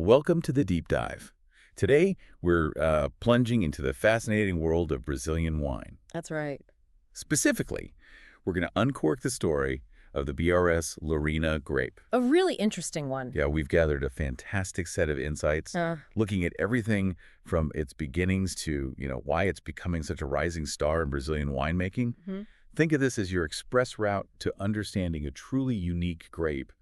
Welcome to the deep dive. Today, we're plunging into the fascinating world of Brazilian wine. That's right. Specifically, we're going to uncork the story of the BRS Lorena grape. A really interesting one. Yeah, we've gathered a fantastic set of insights, looking at everything from its beginnings to, why it's becoming such a rising star in Brazilian winemaking. Think of this as your express route to understanding a truly unique grape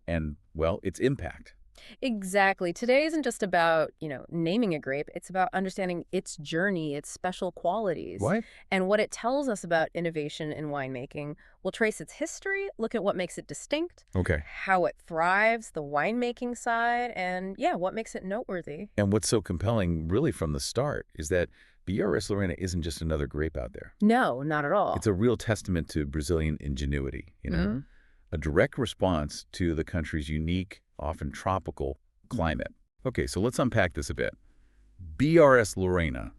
and, well, its impact. Exactly. Today isn't just about, naming a grape. It's about understanding its journey, its special qualities. What? And what it tells us about innovation in winemaking. We'll trace its history, look at what makes it distinct, Okay. how it thrives, the winemaking side, and, what makes it noteworthy. And what's so compelling, really from the start, is that BRS Lorena isn't just another grape out there. No, not at all. It's a real testament to Brazilian ingenuity, a direct response to the country's unique, often tropical climate. Okay, so let's unpack this a bit. BRS Lorena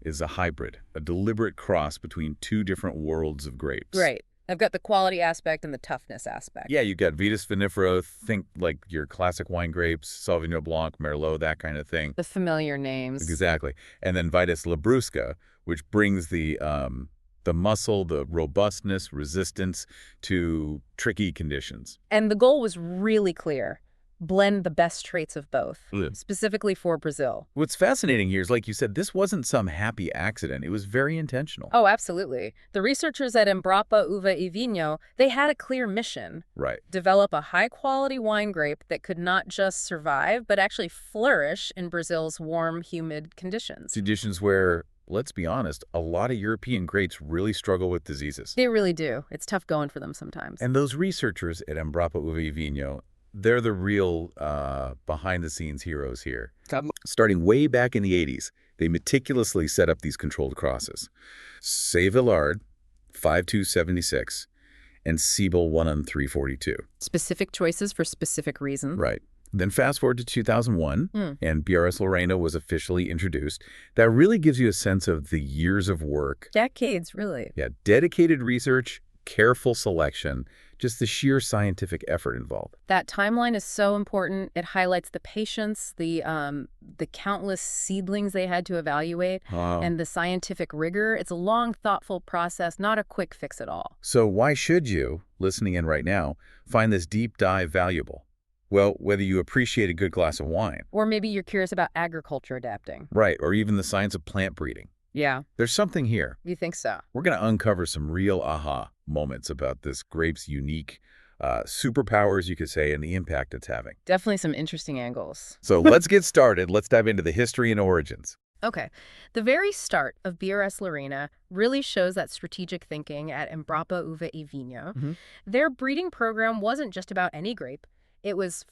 is a hybrid, a deliberate cross between two different worlds of grapes. Right. I've got the quality aspect and the toughness aspect. Yeah, you've got Vitis vinifera, think like your classic wine grapes, Sauvignon Blanc, Merlot, that kind of thing. The familiar names. Exactly. And then Vitis labrusca, which brings the muscle, the robustness, resistance to tricky conditions. And the goal was really clear. Blend the best traits of both, Yeah. specifically for Brazil. What's fascinating here is, like you said, this wasn't some happy accident. It was very intentional. Oh, absolutely. The researchers at Embrapa Uva e Vinho, they had a clear mission. Right. Develop a high-quality wine grape that could not just survive, but actually flourish in Brazil's warm, humid conditions. Conditions where, let's be honest, a lot of European grapes really struggle with diseases. They really do. It's tough going for them sometimes. And those researchers at Embrapa Uva e Vinho, they're the real behind-the-scenes heroes here. Starting way back in the 80s, they meticulously set up these controlled crosses. Villard 5276 and Siebel 11342. Specific choices for specific reasons. Right. Then fast forward to 2001, and BRS Lorena was officially introduced. That really gives you a sense of the years of work. Decades, really. Yeah, dedicated research, careful selection, just the sheer scientific effort involved. That timeline is so important. It highlights the patience, the countless seedlings they had to evaluate, and the scientific rigor. It's a long, thoughtful process, not a quick fix at all. So why should you, listening in right now, find this deep dive valuable? Well, whether you appreciate a good glass of wine. Or maybe you're curious about agriculture adapting. Right, or even the science of plant breeding. Yeah. There's something here. You think so? We're going to uncover some real aha moments about this grape's unique superpowers, you could say, and the impact it's having. Definitely some interesting angles. So let's get started. Let's dive into the history and origins. Okay. The very start of BRS Lorena really shows that strategic thinking at Embrapa Uva e Vinho. Their breeding program wasn't just about any grape. It was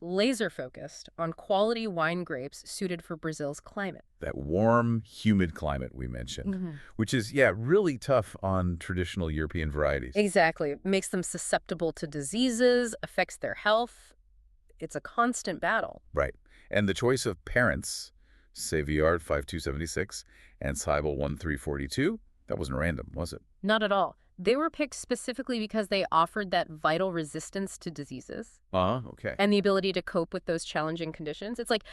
laser-focused on quality wine grapes suited for Brazil's climate. That warm, humid climate we mentioned, which is, really tough on traditional European varieties. Exactly. It makes them susceptible to diseases, affects their health. It's a constant battle. Right. And the choice of parents, Villard 5276 and Siebel 11342, that wasn't random, was it? Not at all. They were picked specifically because they offered that vital resistance to diseases. Okay. And the ability to cope with those challenging conditions. It's like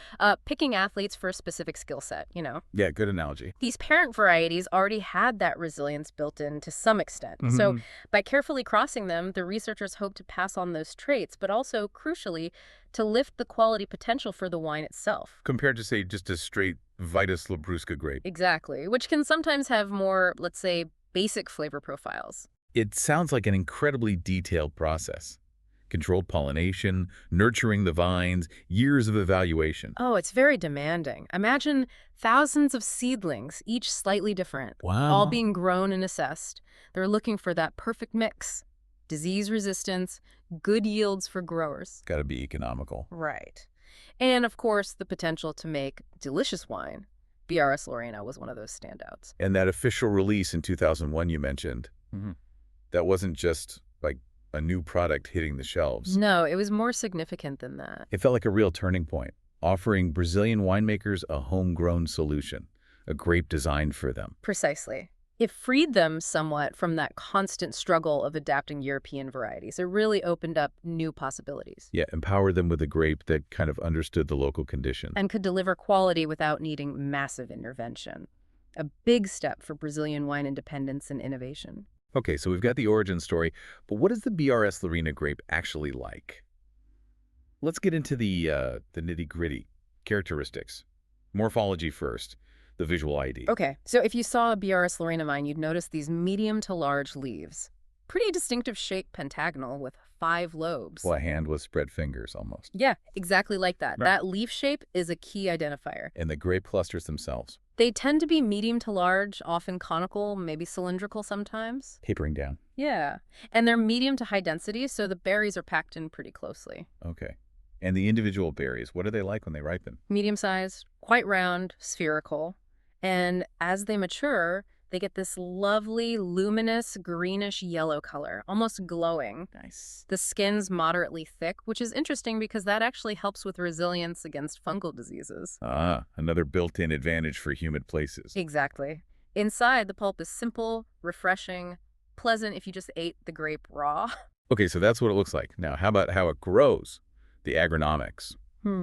picking athletes for a specific skill set, Yeah, good analogy. These parent varieties already had that resilience built in to some extent. So by carefully crossing them, the researchers hoped to pass on those traits, but also, crucially, to lift the quality potential for the wine itself. Compared to, say, just a straight Vitis labrusca grape. Exactly, which can sometimes have more, let's say, basic flavor profiles. It sounds like an incredibly detailed process. Controlled pollination, nurturing the vines, years of evaluation. Oh, it's very demanding. Imagine thousands of seedlings, each slightly different, Wow. all being grown and assessed. They're looking for that perfect mix. Disease resistance, good yields for growers. Got to be economical. Right. And, of course, the potential to make delicious wine. BRS Lorena was one of those standouts. And that official release in 2001 you mentioned, that wasn't just like a new product hitting the shelves. No, it was more significant than that. It felt like a real turning point, offering Brazilian winemakers a homegrown solution, a grape designed for them. Precisely. It freed them somewhat from that constant struggle of adapting European varieties. It really opened up new possibilities. Yeah, empower them with a grape that kind of understood the local conditions. And could deliver quality without needing massive intervention. A big step for Brazilian wine independence and innovation. Okay, so we've got the origin story, but what is the BRS Lorena grape actually like? Let's get into the nitty-gritty characteristics. Morphology first, the visual ID. Okay, so if you saw a BRS Lorena vine, you'd notice these medium to large leaves. Pretty distinctive shape, pentagonal, with 5 lobes. Well, a hand with spread fingers, almost. Yeah, exactly like that. Right. That leaf shape is a key identifier. And the grape clusters themselves. They tend to be medium to large, often conical, maybe cylindrical sometimes. Tapering down. Yeah, and they're medium to high density, so the berries are packed in pretty closely. Okay. And the individual berries, what are they like when they ripen? Medium-sized, quite round, spherical. And as they mature, they get this lovely, luminous, greenish-yellow color, almost glowing. Nice. The skin's moderately thick, which is interesting because that actually helps with resilience against fungal diseases. Ah, another built-in advantage for humid places. Exactly. Inside, the pulp is simple, refreshing, pleasant if you just ate the grape raw. Okay, so that's what it looks like. Now, how about how it grows? The agronomics,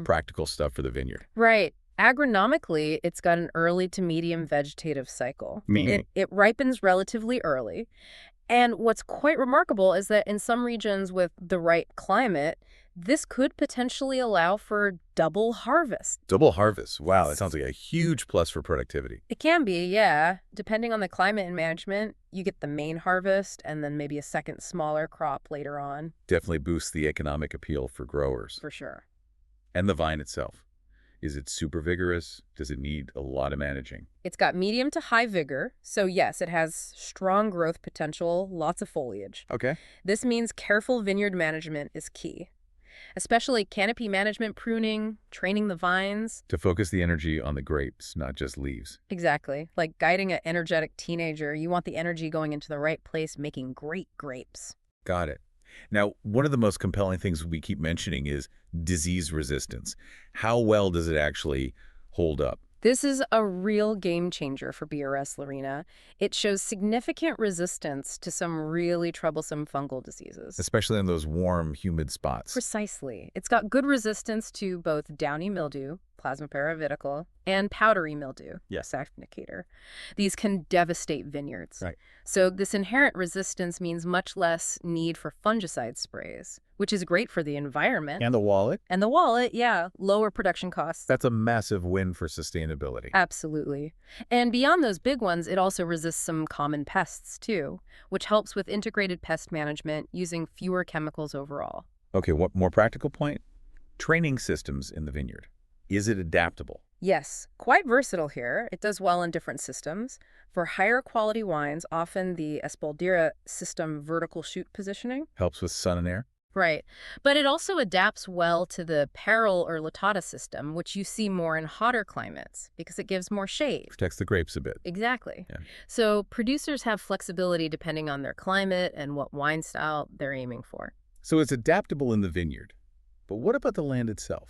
practical stuff for the vineyard. Right. Agronomically, it's got an early to medium vegetative cycle. Meaning? It ripens relatively early. And what's quite remarkable is that in some regions with the right climate, this could potentially allow for double harvest. Double harvest. Wow, that sounds like a huge plus for productivity. It can be, yeah. Depending on the climate and management, you get the main harvest and then maybe a second smaller crop later on. Definitely boosts the economic appeal for growers. For sure. And the vine itself. Is it super vigorous? Does it need a lot of managing? It's got medium to high vigor, so yes, it has strong growth potential, lots of foliage. Okay. This means careful vineyard management is key, especially canopy management, pruning, training the vines. To focus the energy on the grapes, not just leaves. Exactly. Like guiding an energetic teenager, you want the energy going into the right place, making great grapes. Got it. Now, one of the most compelling things we keep mentioning is disease resistance. How well does it actually hold up? This is a real game changer for BRS Lorena. It shows significant resistance to some really troublesome fungal diseases. Especially in those warm, humid spots. Precisely. It's got good resistance to both downy mildew, Plasmopara viticole, and powdery mildew, Sacchinicator. These can devastate vineyards. Right. So this inherent resistance means much less need for fungicide sprays, which is great for the environment. And the wallet? And the wallet, yeah, lower production costs. That's a massive win for sustainability. Absolutely. And beyond those big ones, it also resists some common pests, too, which helps with integrated pest management using fewer chemicals overall. Okay, what more practical point? Training systems in the vineyard. Is it adaptable? Yes, quite versatile here. It does well in different systems. For higher quality wines, often the Espaldera system vertical shoot positioning. Helps with sun and air? Right. But it also adapts well to the Peril or Latata system, which you see more in hotter climates because it gives more shade. Protects the grapes a bit. Exactly. Yeah. So producers have flexibility depending on their climate and what wine style they're aiming for. So it's adaptable in the vineyard. But what about the land itself?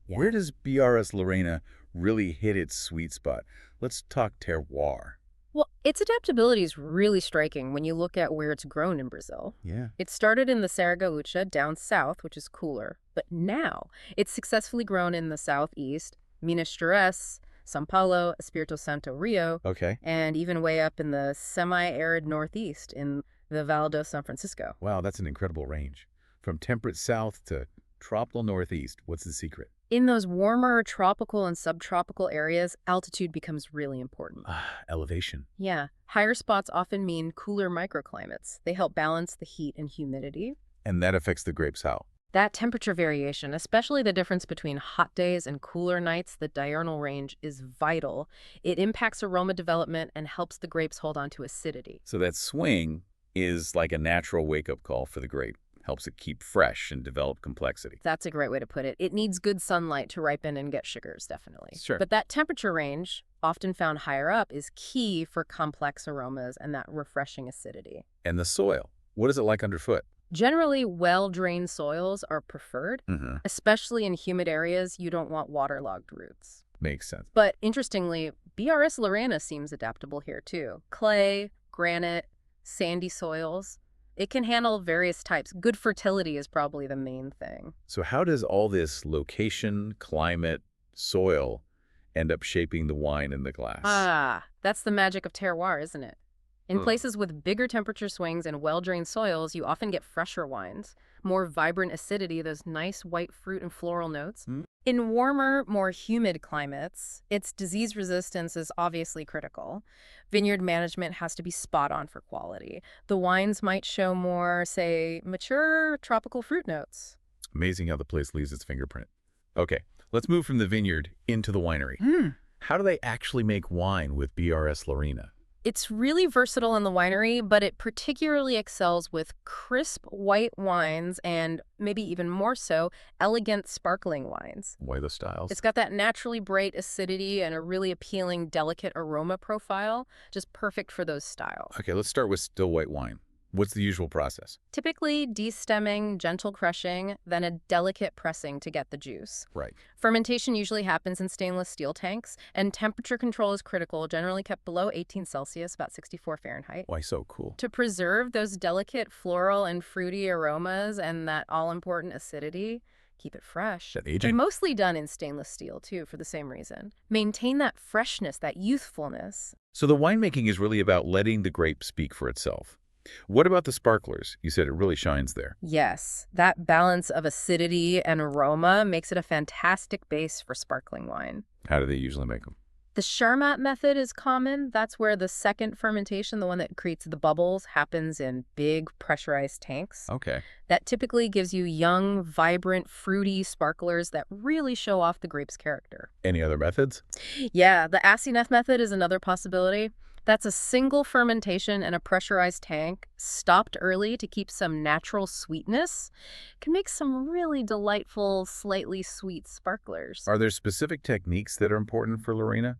Yeah. Where does BRS Lorena really hit its sweet spot? Let's talk terroir. Well, its adaptability is really striking when you look at where it's grown in Brazil. Yeah. It started in the Serra Gaúcha down south, which is cooler, but now it's successfully grown in the southeast, Minas Gerais, São Paulo, Espírito Santo, Rio, Okay. and even way up in the semi-arid northeast in the Val do São Francisco. Wow, that's an incredible range. From temperate south to tropical northeast. What's the secret? In those warmer tropical and subtropical areas, altitude becomes really important. Elevation. Yeah. Higher spots often mean cooler microclimates. They help balance the heat and humidity. And that affects the grapes how? That temperature variation, especially the difference between hot days and cooler nights, the diurnal range, is vital. It impacts aroma development and helps the grapes hold on to acidity. So that swing is like a natural wake-up call for the grape. Helps it keep fresh and develop complexity. That's a great way to put it. It needs good sunlight to ripen and get sugars, definitely. Sure. But that temperature range, often found higher up, is key for complex aromas and that refreshing acidity. And the soil. What is it like underfoot? Generally, well-drained soils are preferred, especially in humid areas. You don't want waterlogged roots. Makes sense. But interestingly, BRS Lorena seems adaptable here too. Clay, granite, sandy soils. It can handle various types. Good fertility is probably the main thing. So how does all this location, climate, soil end up shaping the wine in the glass? Ah, that's the magic of terroir, isn't it? In places with bigger temperature swings and well-drained soils, you often get fresher wines, more vibrant acidity, those nice white fruit and floral notes. In warmer, more humid climates, its disease resistance is obviously critical. Vineyard management has to be spot on for quality. The wines might show more, say, mature tropical fruit notes. Amazing how the place leaves its fingerprint. Okay, let's move from the vineyard into the winery. How do they actually make wine with BRS Lorena? It's really versatile in the winery, but it particularly excels with crisp white wines and, maybe even more so, elegant sparkling wines. Why those styles? It's got that naturally bright acidity and a really appealing, delicate aroma profile, just perfect for those styles. Okay, let's start with still white wine. What's the usual process? Typically, destemming, gentle crushing, then a delicate pressing to get the juice. Right. Fermentation usually happens in stainless steel tanks, and temperature control is critical, generally kept below 18 Celsius, about 64 Fahrenheit. Why so cool? To preserve those delicate floral and fruity aromas and that all-important acidity, keep it fresh. That aging? And mostly done in stainless steel, too, for the same reason. Maintain that freshness, that youthfulness. So the winemaking is really about letting the grape speak for itself. What about the sparklers? You said it really shines there. Yes, that balance of acidity and aroma makes it a fantastic base for sparkling wine. How do they usually make them? The Charmat method is common. That's where the second fermentation, the one that creates the bubbles, happens in big pressurized tanks. Okay. That typically gives you young, vibrant, fruity sparklers that really show off the grape's character. Any other methods? Yeah, the Acineth method is another possibility. That's a single fermentation in a pressurized tank, stopped early to keep some natural sweetness. Can make some really delightful, slightly sweet sparklers. Are there specific techniques that are important for Lorena?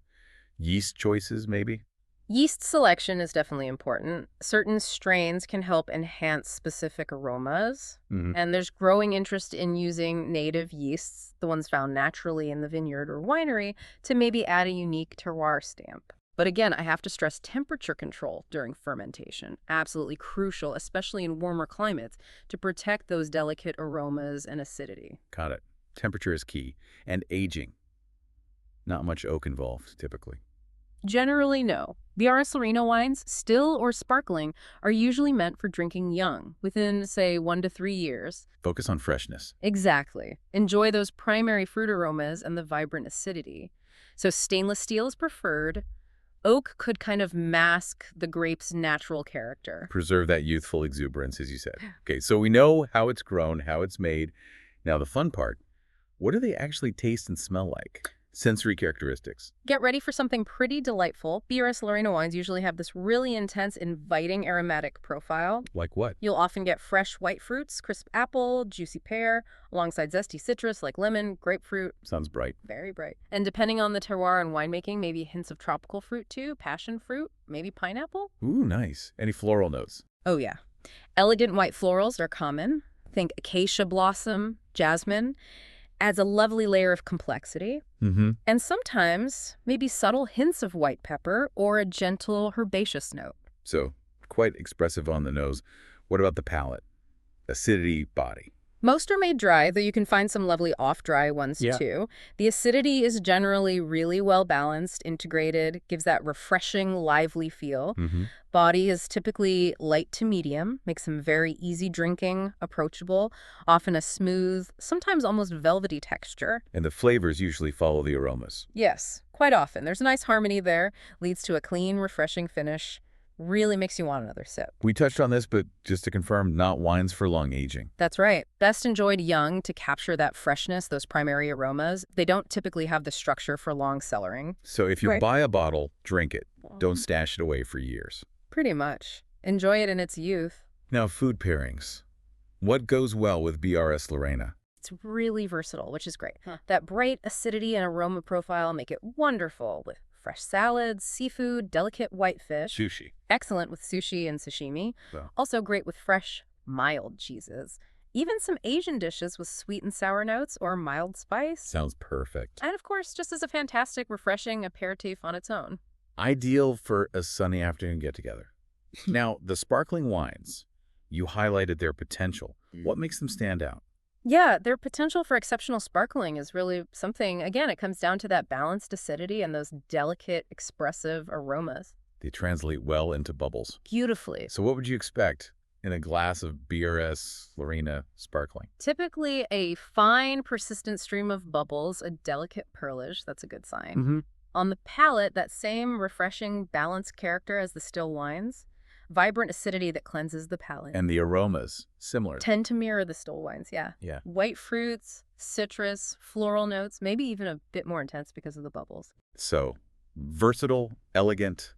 Yeast choices, maybe? Yeast selection is definitely important. Certain strains can help enhance specific aromas. And there's growing interest in using native yeasts, the ones found naturally in the vineyard or winery, to maybe add a unique terroir stamp. But again, I have to stress temperature control during fermentation. Absolutely crucial, especially in warmer climates, to protect those delicate aromas and acidity. Got it. Temperature is key. And aging. Not much oak involved, typically. Generally, no. BRS Lorena wines, still or sparkling, are usually meant for drinking young, within, say, 1 to 3 years. Focus on freshness. Exactly. Enjoy those primary fruit aromas and the vibrant acidity. So stainless steel is preferred. Oak could kind of mask the grape's natural character. Preserve that youthful exuberance, as you said. Okay, so we know how it's grown, how it's made. Now the fun part, what do they actually taste and smell like? Sensory characteristics. Get ready for something pretty delightful. BRS Lorena wines usually have this really intense, inviting aromatic profile. Like what? You'll often get fresh white fruits, crisp apple, juicy pear, alongside zesty citrus like lemon, grapefruit. Sounds bright. Very bright. And depending on the terroir and winemaking, maybe hints of tropical fruit too, passion fruit, maybe pineapple. Ooh, nice. Any floral notes? Oh yeah. Elegant white florals are common. Think acacia blossom, jasmine. Adds a lovely layer of complexity. And sometimes maybe subtle hints of white pepper or a gentle herbaceous note. So, quite expressive on the nose. What about the palate? Acidity, body. Most are made dry, though you can find some lovely off-dry ones too. The acidity is generally really well-balanced, integrated, gives that refreshing, lively feel. Body is typically light to medium, makes them very easy drinking, approachable, often a smooth, sometimes almost velvety texture. And the flavors usually follow the aromas. Yes, quite often. There's a nice harmony there, leads to a clean, refreshing finish. Really makes you want another sip. We touched on this, but just to confirm, not wines for long aging. That's right. Best enjoyed young to capture that freshness, those primary aromas. They don't typically have the structure for long cellaring. So if you buy a bottle, drink it. Don't stash it away for years. Pretty much. Enjoy it in its youth. Now, food pairings. What goes well with BRS Lorena? It's really versatile, which is great. That bright acidity and aroma profile make it wonderful with fresh salads, seafood, delicate white fish. Sushi. Excellent with sushi and sashimi. Well. Also great with fresh, mild cheeses. Even some Asian dishes with sweet and sour notes or mild spice. Sounds perfect. And of course, just as a fantastic, refreshing aperitif on its own. Ideal for a sunny afternoon get-together. Now, the sparkling wines, you highlighted their potential. What makes them stand out? Yeah, their potential for exceptional sparkling is really something, again, it comes down to that balanced acidity and those delicate, expressive aromas. They translate well into bubbles. Beautifully. So what would you expect in a glass of BRS Lorena sparkling? Typically a fine, persistent stream of bubbles, a delicate pearlage, that's a good sign. On the palate, that same refreshing, balanced character as the still wines. Vibrant acidity that cleanses the palate. And the aromas, similar. Tend to mirror the still wines, yeah. Yeah. White fruits, citrus, floral notes, maybe even a bit more intense because of the bubbles. So, versatile, elegant,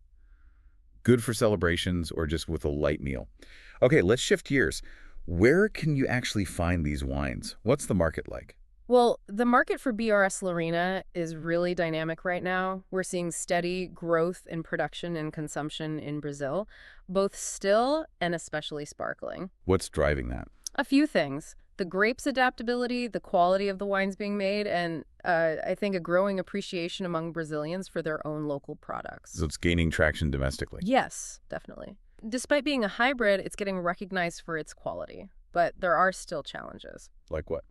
good for celebrations or just with a light meal. Okay, let's shift gears. Where can you actually find these wines? What's the market like? Well, the market for BRS Lorena is really dynamic right now. We're seeing steady growth in production and consumption in Brazil, both still and especially sparkling. What's driving that? A few things. The grape's adaptability, the quality of the wines being made, and I think a growing appreciation among Brazilians for their own local products. So it's gaining traction domestically. Yes, definitely. Despite being a hybrid, it's getting recognized for its quality, but there are still challenges. Like what?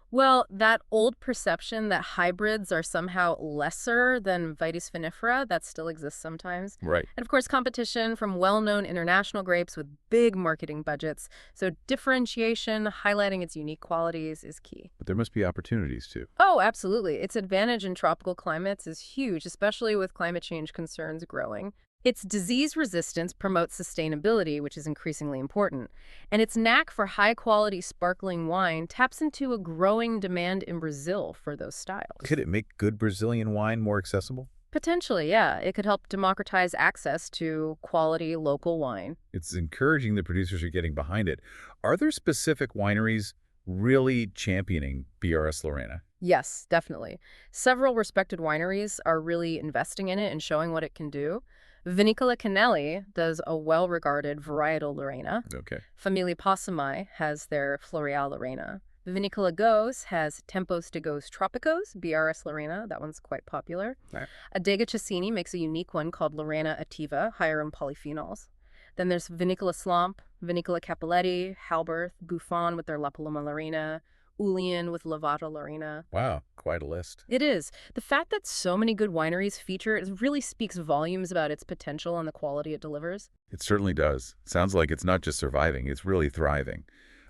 Well, that old perception that hybrids are somehow lesser than Vitis vinifera, that still exists sometimes. Right. And of course, competition from well-known international grapes with big marketing budgets. So differentiation, highlighting its unique qualities is key. But there must be opportunities too. Oh, absolutely. Its advantage in tropical climates is huge, especially with climate change concerns growing. Its disease resistance promotes sustainability, which is increasingly important. And its knack for high-quality sparkling wine taps into a growing demand in Brazil for those styles. Could it make good Brazilian wine more accessible? Potentially, yeah. It could help democratize access to quality local wine. It's encouraging the producers are getting behind it. Are there specific wineries really championing BRS Lorena? Yes, definitely. Several respected wineries are really investing in it and showing what it can do. Vinicola Canelli does a well-regarded varietal Lorena. Okay. Famiglia Passamai has their Floral Lorena. Vinicola Gos has Tempos de Gos Tropicos, BRS Lorena. That one's quite popular. Right. Adega Cecchini makes a unique one called Lorena Ativa, higher in polyphenols. Then there's Vinicola Slump, Vinicola Cappelletti, Halberth, Buffon with their La Paloma Lorena, Ulian with Levata Lorena. Wow, quite a list. It is. The fact that so many good wineries feature it really speaks volumes about its potential and the quality it delivers. It certainly does. Sounds like it's not just surviving, it's really thriving.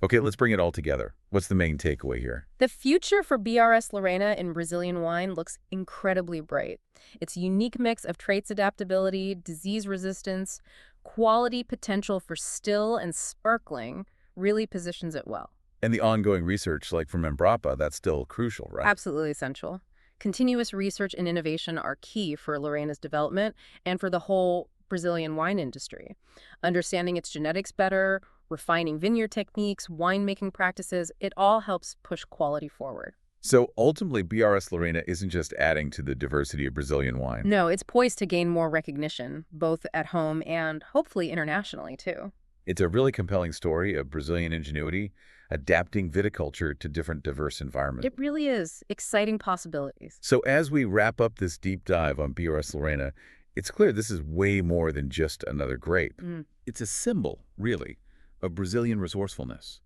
Okay, let's bring it all together. What's the main takeaway here? The future for BRS Lorena in Brazilian wine looks incredibly bright. Its unique mix of traits adaptability, disease resistance, quality potential for still and sparkling really positions it well. And the ongoing research, like from Embrapa, that's still crucial, right? Absolutely essential. Continuous research and innovation are key for Lorena's development and for the whole Brazilian wine industry. Understanding its genetics better, refining vineyard techniques, winemaking practices, it all helps push quality forward. So ultimately, BRS Lorena isn't just adding to the diversity of Brazilian wine. No, it's poised to gain more recognition, both at home and hopefully internationally, too. It's a really compelling story of Brazilian ingenuity, adapting viticulture to different diverse environments. It really is. Exciting possibilities. So as we wrap up this deep dive on BRS Lorena, it's clear this is way more than just another grape. It's a symbol, really, of Brazilian resourcefulness.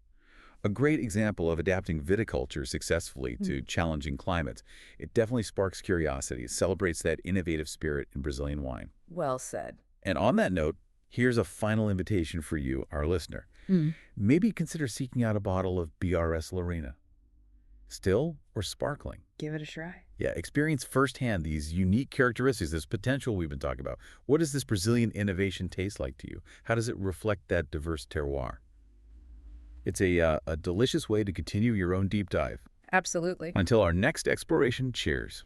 A great example of adapting viticulture successfully to challenging climates. It definitely sparks curiosity, celebrates that innovative spirit in Brazilian wine. Well said. And on that note, here's a final invitation for you, our listener. Maybe consider seeking out a bottle of BRS Lorena. Still or sparkling? Give it a try. Yeah, experience firsthand these unique characteristics, this potential we've been talking about. What does this Brazilian innovation taste like to you? How does it reflect that diverse terroir? It's a delicious way to continue your own deep dive. Absolutely. Until our next exploration, cheers.